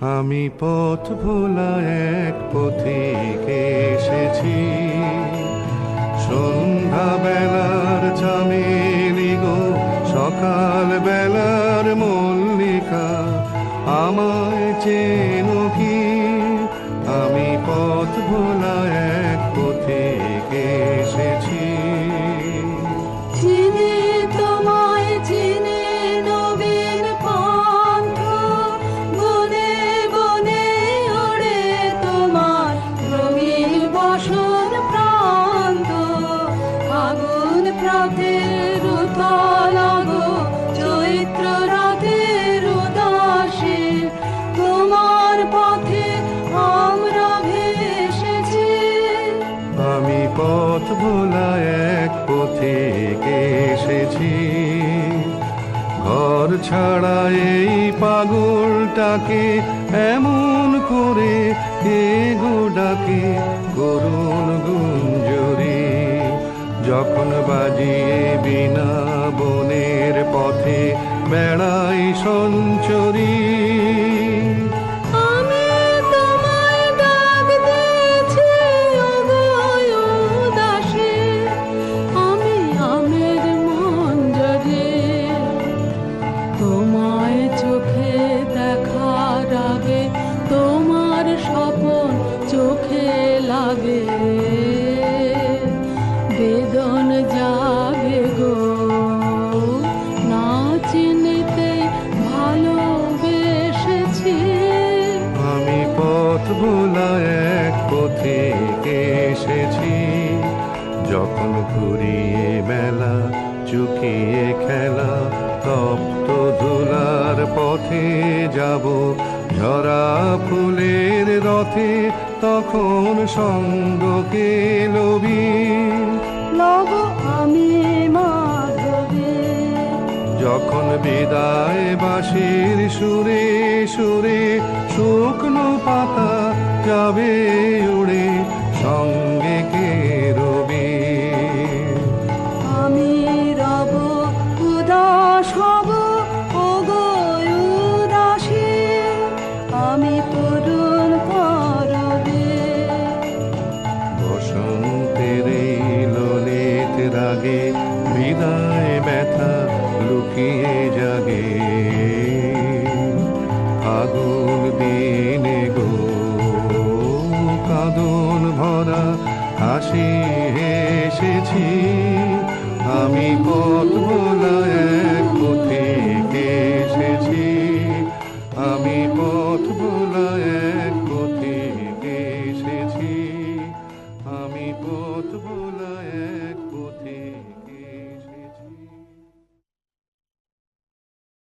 আমি পথ ভোলা এক পথিক এসেছি, সন্ধ্যা বেলার চামেলি গো, সকাল বেলার মল্লিকা, আমায় চেনো কি? আমি পথ ভোলা এক পথিক এসেছি। চিনি তোমায় চিনি নবীন পন্থ, বনে বনে ওড়ে তোমার রঙিন বসন প্রান্ত। আগুন প্রাতের উতলাগ চৈত্র রাতের উদাসী, তোমার পথে আমরা ভেসেছি। আমি পথ ভোলা এক পথিক এসেছি, ঘর ছাড়া এই পাগলটাকে এমন করে কে গো ডাকে করুণ গুঞ্জরি, যখন বাজিয়ে বিনা বনের পথে বেড়াই সঞ্চরী। আমি তোমায় ডাক দিয়েছি ওগো উদাসী, আমি আমের মঞ্জরি। তোমায় চোখে দেখার আগে তোমার স্বপন চোখে লাগে, বেদন জাগে গো না চিনিতে ভালোবেসেছি। আমি পথ ভোলা এক পথিক এসেছি, যখন ঘুরিয়ে মেলা চুকিয়ে খেলা তপ্ত ধুলার পথে যাব, ঝরা ফুলের রথে তখন সঙ্গ কে লবি। লব আমি মাধবী, যখন বিদায় বাঁশির সুরে সুরে শুকনো পাতা যাবে উড়ে, সঙ্গে কে রবি। আমি রব উদাস হব ওগো উদাসী, আমি পূরণ করবে। বসন্তের এই ললিত রাগে বিদায় ব্যথা লুকিয়ে জাগে, ফাগুন দিনে গো কাঁদন ভরা হাসি